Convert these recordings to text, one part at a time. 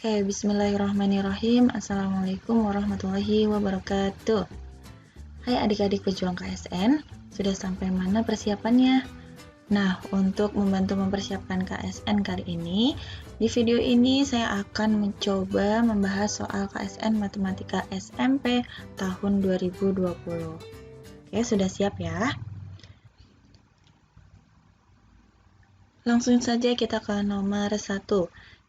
Oke, bismillahirrahmanirrahim. Assalamualaikum warahmatullahi wabarakatuh. Hai adik-adik pejuang KSN, sudah sampai mana persiapannya? Nah, untuk membantu mempersiapkan KSN kali ini, di video ini saya akan mencoba membahas soal KSN Matematika SMP tahun 2020. Oke, sudah siap ya? Langsung saja kita ke nomor 1.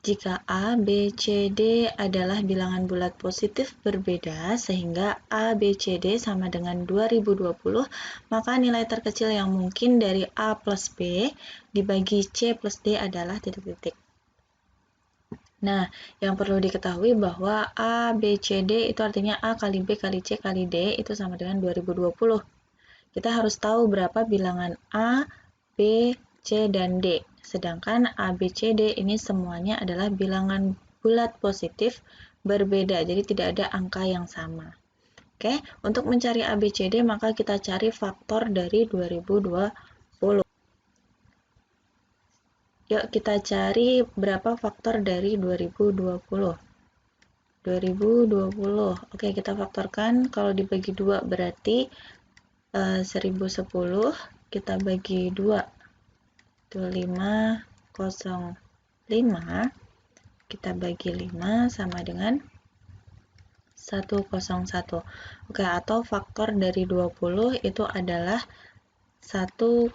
Jika A, B, C, D adalah bilangan bulat positif berbeda sehingga A, B, C, D sama dengan 2020, maka nilai terkecil yang mungkin dari A plus B dibagi C plus D adalah titik-titik. Nah, yang perlu diketahui bahwa A, B, C, D itu artinya A kali B kali C kali D itu sama dengan 2020. Kita harus tahu berapa bilangan A, B, C, dan D. Sedangkan A, B, C, D ini semuanya adalah bilangan bulat positif berbeda, jadi tidak ada angka yang sama. Oke, untuk mencari A, B, C, D maka kita cari faktor dari 2020. Yuk kita cari berapa faktor dari 2020. 2020. Oke, kita faktorkan. Kalau dibagi 2 berarti 1010 kita bagi 2 itu 505, kita bagi 5 sama dengan 101. Oke, atau faktor dari 20 itu adalah 101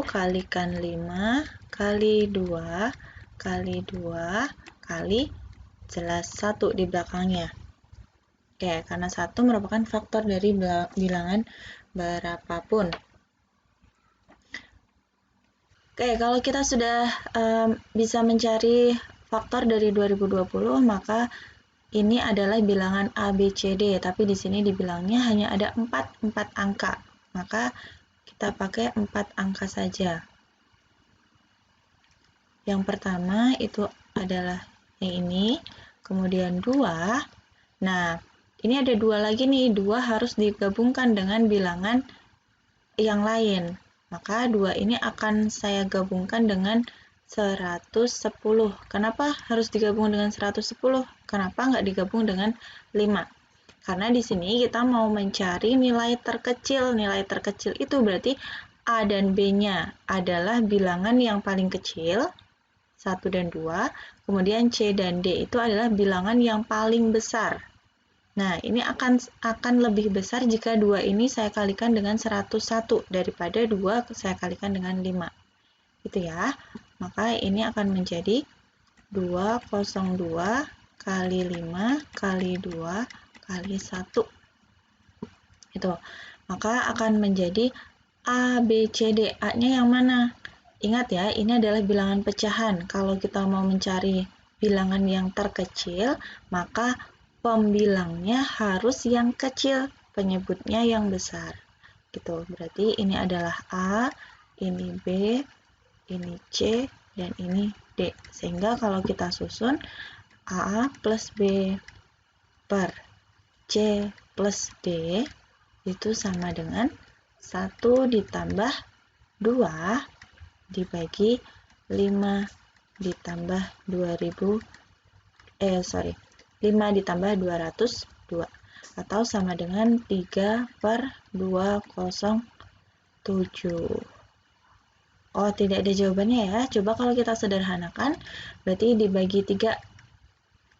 kalikan 5 kali 2 kali 2 kali jelas 1 di belakangnya. Oke, karena 1 merupakan faktor dari bilangan berapapun. Oke, kalau kita sudah bisa mencari faktor dari 2020, maka ini adalah bilangan A, B, C, D, tapi di sini dibilangnya hanya ada 4 angka. Maka kita pakai 4 angka saja. Yang pertama itu adalah yang ini, kemudian 2. Nah, ini ada 2 lagi nih, 2 harus digabungkan dengan bilangan yang lain. Maka 2 ini akan saya gabungkan dengan 110. Kenapa harus digabung dengan 110? Kenapa nggak digabung dengan 5? Karena di sini kita mau mencari nilai terkecil. Nilai terkecil itu berarti A dan B-nya adalah bilangan yang paling kecil, 1 dan 2. Kemudian C dan D itu adalah bilangan yang paling besar. Nah, ini akan lebih besar jika 2 ini saya kalikan dengan 101 daripada 2 saya kalikan dengan 5. Gitu ya. Maka ini akan menjadi 202 kali 5 kali 2 kali 1. Itu. Maka akan menjadi A, B, C, D. A-nya yang mana? Ingat ya, ini adalah bilangan pecahan. Kalau kita mau mencari bilangan yang terkecil, maka pembilangnya harus yang kecil, penyebutnya yang besar. Gitu. Berarti ini adalah A, ini B, ini C, dan ini D. Sehingga kalau kita susun A plus B per C plus D itu sama dengan 1 ditambah 2 dibagi 5 ditambah 5 ditambah 202 atau sama dengan 3 per 207. Oh, tidak ada jawabannya ya. Coba kalau kita sederhanakan, berarti dibagi 3.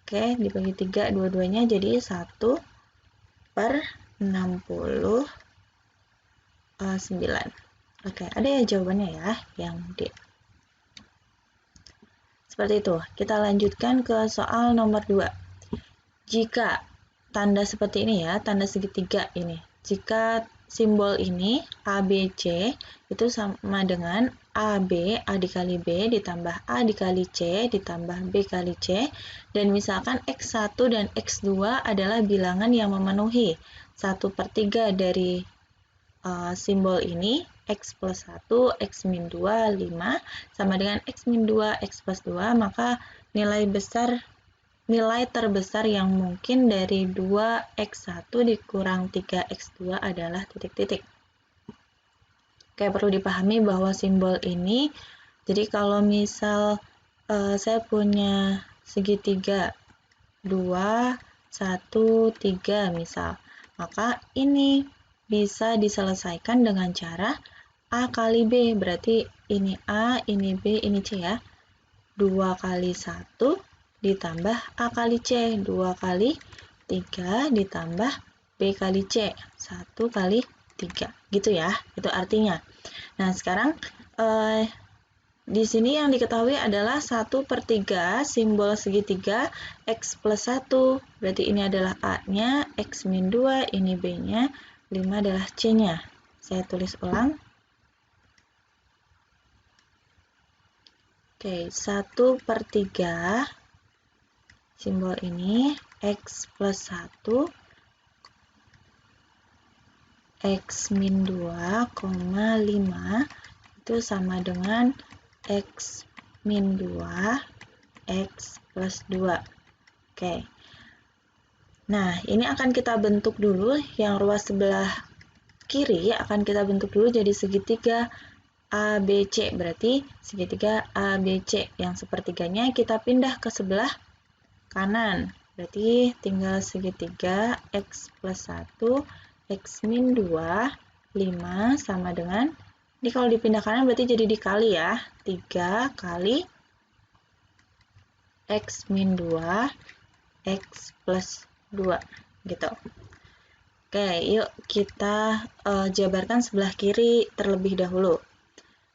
Oke, dibagi 3 dua-duanya jadi 1 per 69. Oke, ada ya jawabannya ya, yang D. Seperti itu. Kita lanjutkan ke soal nomor 2. Jika tanda seperti ini ya, tanda segitiga ini. Jika simbol ini ABC itu sama dengan AB, A dikali B ditambah A dikali C ditambah B kali C, dan misalkan X1 dan X2 adalah bilangan yang memenuhi 1/3 dari simbol ini, X plus 1, X min 2, 5, sama dengan X min 2, X plus 2, maka nilai terbesar yang mungkin dari 2x1 dikurang 3x2 adalah titik-titik. Oke, perlu dipahami bahwa simbol ini, jadi kalau misal saya punya segitiga 2, 1, 3 misal. Maka ini bisa diselesaikan dengan cara A kali B. Berarti ini A, ini B, ini C ya. 2 kali 1 ditambah A kali C. 2 kali 3 ditambah B kali C. 1 kali 3. Gitu ya. Itu artinya. Nah, sekarang di sini yang diketahui adalah 1/3 simbol segitiga X plus 1. Berarti ini adalah A-nya, X min 2, ini B-nya, 5 adalah C-nya. Saya tulis ulang. Oke, 1/3 simbol ini X plus 1, X min 2, 5 itu sama dengan X min 2, X plus 2. Oke. Nah, ini akan kita bentuk dulu. Yang ruas sebelah kiri akan kita bentuk dulu jadi segitiga ABC. Berarti segitiga ABC. Yang sepertiganya kita pindah ke sebelah kanan. Berarti tinggal segitiga X plus 1, X min 2, 5 sama dengan, ini kalau dipindah kanan berarti jadi dikali ya, 3 kali X min 2, X plus 2, gitu. Oke, yuk kita jabarkan sebelah kiri terlebih dahulu.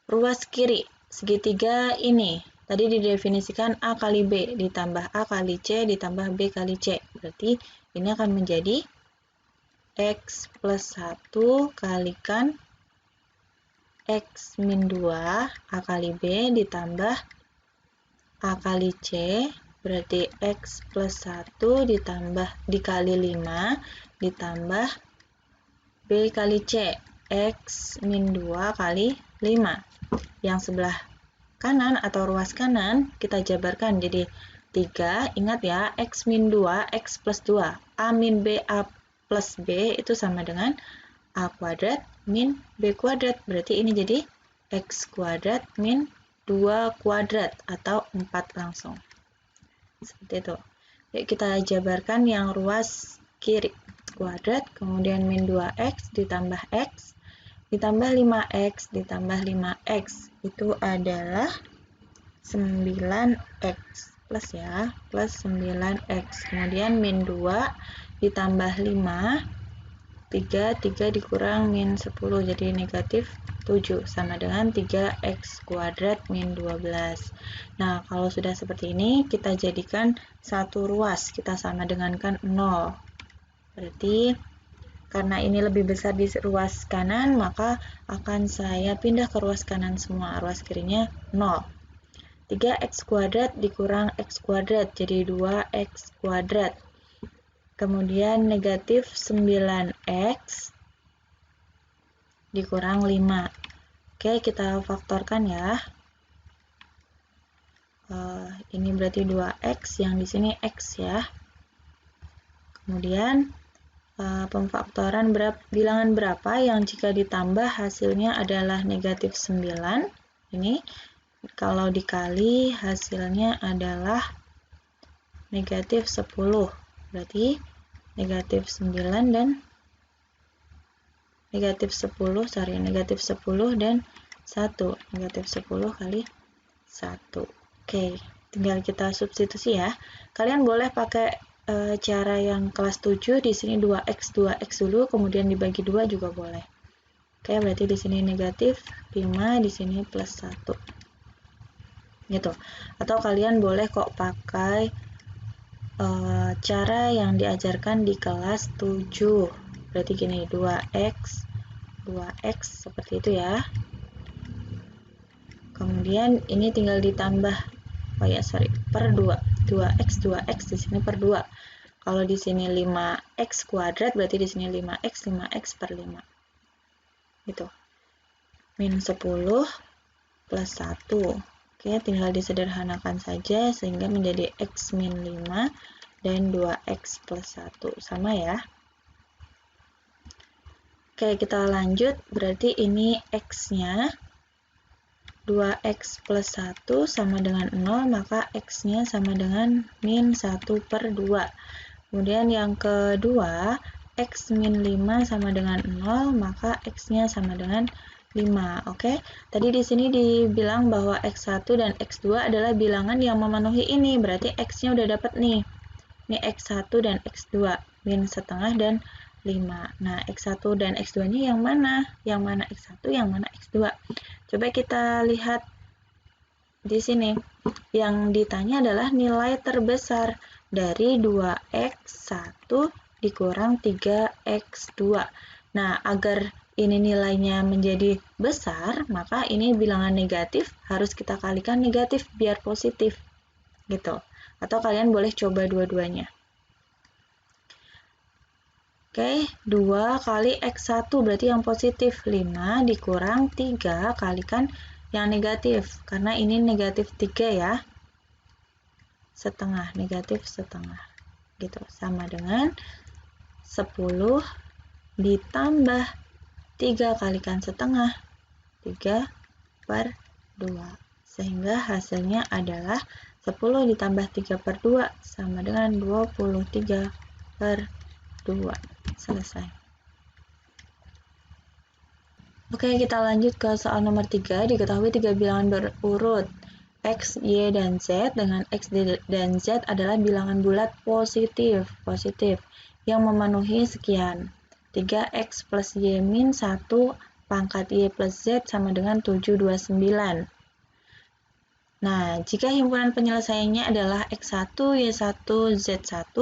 Ruas kiri, segitiga ini, tadi didefinisikan A kali B, ditambah A kali C, ditambah B kali C. Berarti ini akan menjadi X plus 1 kalikan X min 2 A kali B ditambah A kali C, berarti X plus 1 ditambah dikali 5 ditambah B kali C, X min 2 kali 5. Yang sebelah kanan atau ruas kanan kita jabarkan jadi 3, ingat ya, X min 2, X plus 2, A min B, A plus B itu sama dengan A kuadrat min B kuadrat. Berarti ini jadi X kuadrat min 2 kuadrat atau 4 langsung. Seperti itu. Yuk kita jabarkan yang ruas kiri. Kuadrat, kemudian min 2X ditambah X, ditambah 5X, ditambah 5X. Itu adalah 9X plus ya, plus 9X. Kemudian min 2 ditambah 5, 3 dikurang min 10 jadi negatif 7 sama dengan 3x kuadrat min 12. Nah, kalau sudah seperti ini kita jadikan satu ruas, kita sama dengankan 0. Berarti karena ini lebih besar di ruas kanan, maka akan saya pindah ke ruas kanan semua, ruas kirinya 0. 3x kuadrat dikurang x kuadrat jadi 2x kuadrat. Kemudian negatif 9x dikurang 5. Oke, kita faktorkan ya. Ini berarti 2x, yang di sini x ya. Kemudian pemfaktoran bilangan berapa yang jika ditambah hasilnya adalah negatif 9. Ini kalau dikali hasilnya adalah negatif 10. Berarti negatif 9 dan negatif 10 dan 1. Negatif 10 kali 1. Oke, tinggal kita substitusi ya. Kalian boleh pakai cara yang kelas 7, di sini 2x dulu, kemudian dibagi 2 juga boleh. Oke, berarti di sini negatif 5, di sini plus 1. Gitu. Atau kalian boleh kok pakai cara yang diajarkan di kelas 7. Berarti gini, 2x seperti itu ya. Kemudian ini tinggal ditambah per 2. 2x di sini per 2. Kalau di sini 5x kuadrat berarti di sini 5x per 5. Gitu. Min 10 plus 1. Oke, tinggal disederhanakan saja sehingga menjadi x min 5 dan 2x plus 1. Sama ya. Oke, kita lanjut. Berarti ini x-nya 2x plus 1 sama dengan 0, maka x-nya sama dengan min 1/2. Kemudian yang kedua, x min 5 sama dengan 0, maka x-nya sama dengan 5. Oke, tadi di sini dibilang bahwa x1 dan x2 adalah bilangan yang memenuhi ini, berarti x-nya udah dapat nih. Ini x1 dan x2, min setengah dan 5. Nah, x1 dan x2-nya yang mana? Yang mana x1, yang mana x2? Coba kita lihat di sini. Yang ditanya adalah nilai terbesar dari 2x1 dikurang 3x2. Nah, agar ini nilainya menjadi besar, maka ini bilangan negatif harus kita kalikan negatif biar positif. Gitu. Atau kalian boleh coba dua-duanya. Oke, 2 kali x1 berarti yang positif, 5 dikurang 3 kalikan yang negatif, karena ini negatif 3 ya, setengah, negatif setengah, gitu, sama dengan 10 ditambah 3 kalikan setengah, 3/2, sehingga hasilnya adalah 10 ditambah 3/2 sama dengan 23/2. Selesai. Oke, kita lanjut ke soal nomor 3. Diketahui 3 bilangan berurut x, y, dan z dengan x dan z adalah bilangan bulat positif yang memenuhi sekian. 3x plus y min 1 pangkat y plus z sama dengan 729. Nah, jika himpunan penyelesaiannya adalah x1, y1, z1,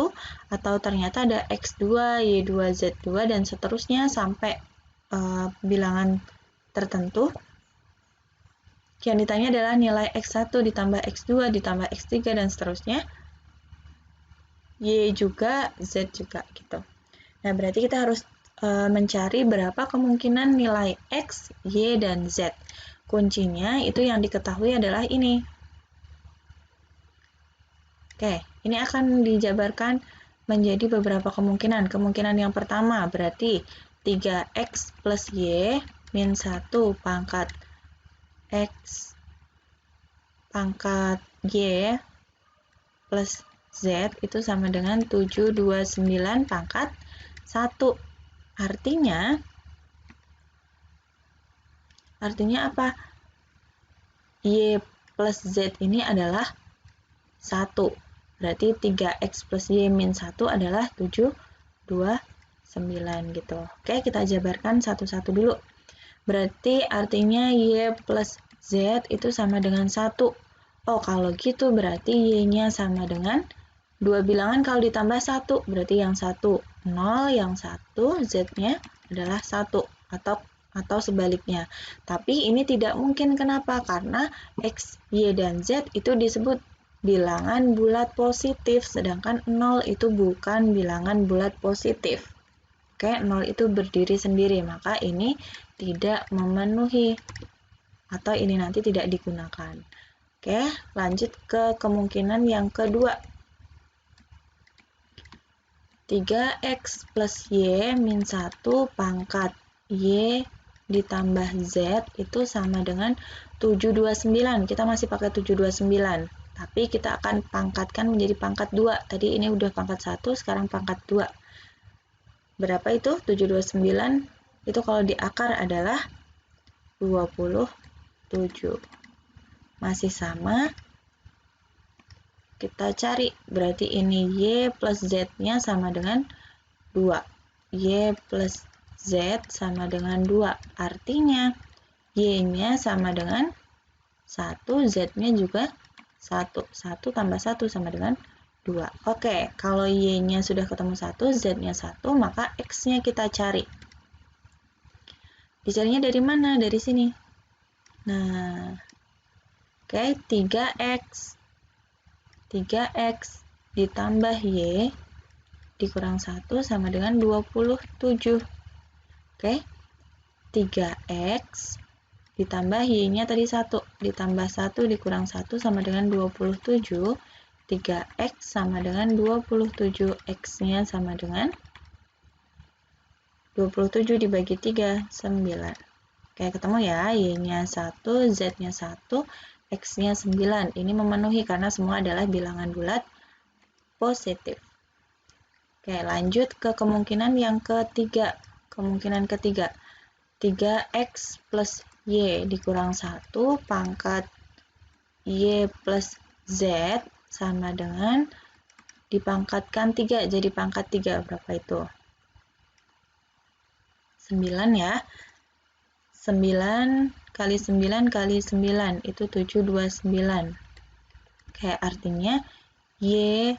atau ternyata ada x2, y2, z2, dan seterusnya sampai bilangan tertentu, yang ditanya adalah nilai x1 ditambah x2 ditambah x3 dan seterusnya, y juga, z juga, gitu. Nah, berarti kita harus mencari berapa kemungkinan nilai x, y, dan z. Kuncinya itu yang diketahui adalah ini. Oke, ini akan dijabarkan menjadi beberapa kemungkinan. Kemungkinan yang pertama berarti 3x plus y min 1 pangkat x pangkat y plus z itu sama dengan 729 pangkat 1. Artinya apa? Y plus z ini adalah 1. Berarti 3x plus y min 1 adalah 729 gitu. Oke, kita jabarkan satu-satu dulu. Berarti artinya y plus z itu sama dengan 1. Oh, kalau gitu berarti y-nya sama dengan 2 bilangan kalau ditambah 1. Berarti yang 1 0, yang 1 z-nya adalah 1 atau sebaliknya. Tapi ini tidak mungkin, kenapa? Karena x, y, dan z itu disebut bilangan bulat positif, sedangkan 0 itu bukan bilangan bulat positif. Oke, 0 itu berdiri sendiri, maka ini tidak memenuhi atau ini nanti tidak digunakan. Oke, lanjut ke kemungkinan yang kedua. 3x plus y min 1 pangkat y ditambah z itu sama dengan 729. Kita masih pakai 729. Tapi kita akan pangkatkan menjadi pangkat 2. Tadi ini udah pangkat 1, sekarang pangkat 2. Berapa itu? 729. Itu kalau di akar adalah 27. Masih sama. Kita cari. Berarti ini y plus z-nya sama dengan 2. Y plus z sama dengan 2. Artinya y-nya sama dengan 1, z-nya juga 1. 1 tambah 1 sama dengan 2. Oke, kalau y-nya sudah ketemu 1, z-nya 1, maka x-nya kita cari. Dicarinya dari mana? Dari sini. Nah, oke, 3x ditambah y dikurang 1 sama dengan 27. Oke, 3x ditambah y-nya tadi 1, ditambah 1 dikurang 1 sama dengan 27. 3x sama dengan 27, x-nya sama dengan 27 dibagi 3, 9. Oke, ketemu ya, Y-nya 1, Z-nya 1, X-nya 9. Ini memenuhi karena semua adalah bilangan bulat positif. Oke, lanjut ke kemungkinan yang ketiga. Kemungkinan ketiga, 3X plus Y dikurang 1 pangkat Y plus Z sama dengan dipangkatkan 3, jadi pangkat 3. Berapa itu? 9 ya. 9 kali 9 kali 9 itu 729. Oke, artinya Y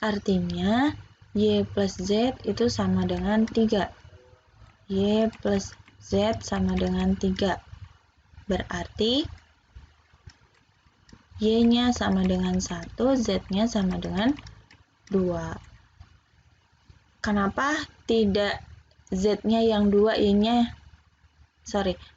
artinya Y plus Z itu sama dengan 3. Y plus Z sama dengan 3. Berarti Y-nya sama dengan 1, Z-nya sama dengan 2. Kenapa tidak Z-nya yang 2,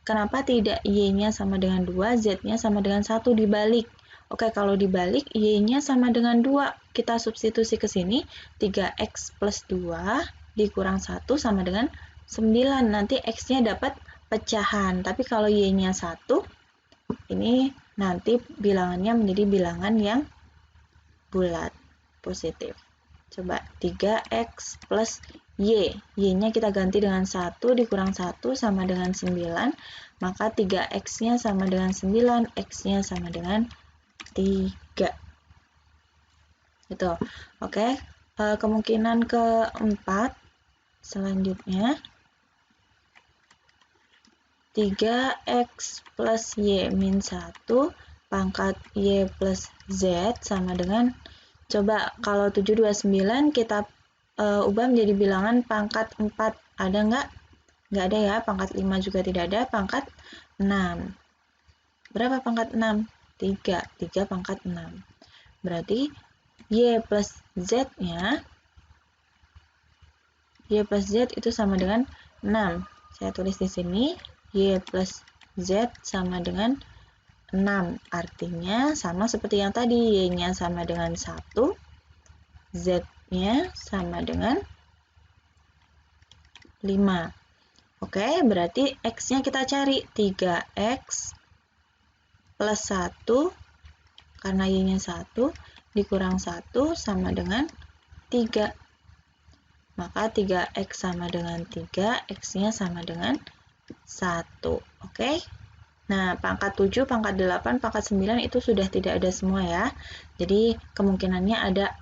kenapa tidak Y-nya sama dengan 2, Z-nya sama dengan 1 dibalik? Oke, kalau dibalik, Y-nya sama dengan 2. Kita substitusi ke sini, 3X plus 2 dikurang 1 sama dengan 9. Nanti X-nya dapat pecahan. Tapi kalau Y-nya 1, ini nanti bilangannya menjadi bilangan yang bulat, positif. Coba 3X plus Y. Y-nya kita ganti dengan 1 dikurang 1 sama dengan 9. Maka 3X-nya sama dengan 9, X-nya sama dengan 3. Gitu. Oke. Kemungkinan keempat selanjutnya 3X plus Y min 1 pangkat Y plus Z sama dengan, coba kalau 729 kita ubah menjadi bilangan pangkat 4. Ada nggak? Nggak ada ya. Pangkat 5 juga tidak ada. Pangkat 6. Berapa pangkat 6? 3. 3 pangkat 6. Berarti Y plus Z-nya, Y plus Z itu sama dengan 6. Saya tulis di sini, Y plus Z sama dengan 6. Artinya sama seperti yang tadi, Y-nya sama dengan 1, Z-nya sama dengan 5. Oke, berarti X-nya kita cari. 3X plus 1, karena Y-nya 1, dikurang 1 sama dengan 3. Maka 3X sama dengan 3, X-nya sama dengan 1. Oke? Nah, pangkat 7, pangkat 8, pangkat 9 itu sudah tidak ada semua ya. Jadi, kemungkinannya ada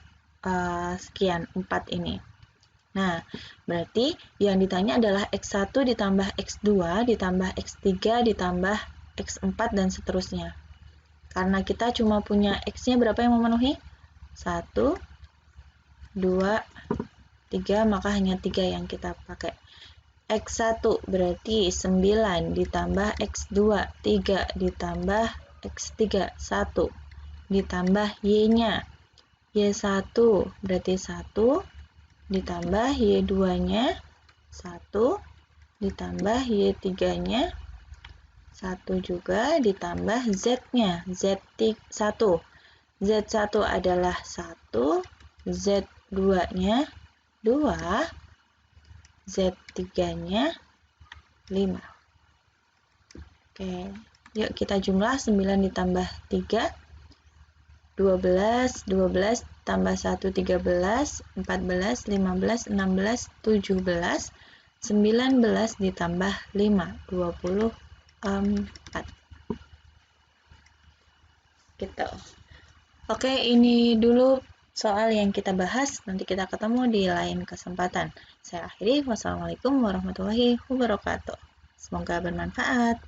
sekian, 4 ini. Nah, berarti yang ditanya adalah X1 ditambah X2 ditambah X3 ditambah X4 dan seterusnya. Karena kita cuma punya X-nya berapa yang memenuhi? 1, 2, 3, maka hanya 3 yang kita pakai. X1 berarti 9 ditambah X2, 3 ditambah X3, 1 ditambah Y-nya. Y1 berarti 1 ditambah Y2-nya, 1 ditambah Y3-nya, 1 juga ditambah Z-nya, Z1. Z1 adalah 1, Z2-nya 2, Z3-nya 5. Oke, yuk kita jumlah 9 ditambah 3, 12, 12 tambah 1, 13, 14, 15, 16, 17, 19 ditambah 5, 24. Gitu. Oke, ini dulu soal yang kita bahas. Nanti kita ketemu di lain kesempatan. Saya akhiri. Wassalamualaikum warahmatullahi wabarakatuh. Semoga bermanfaat.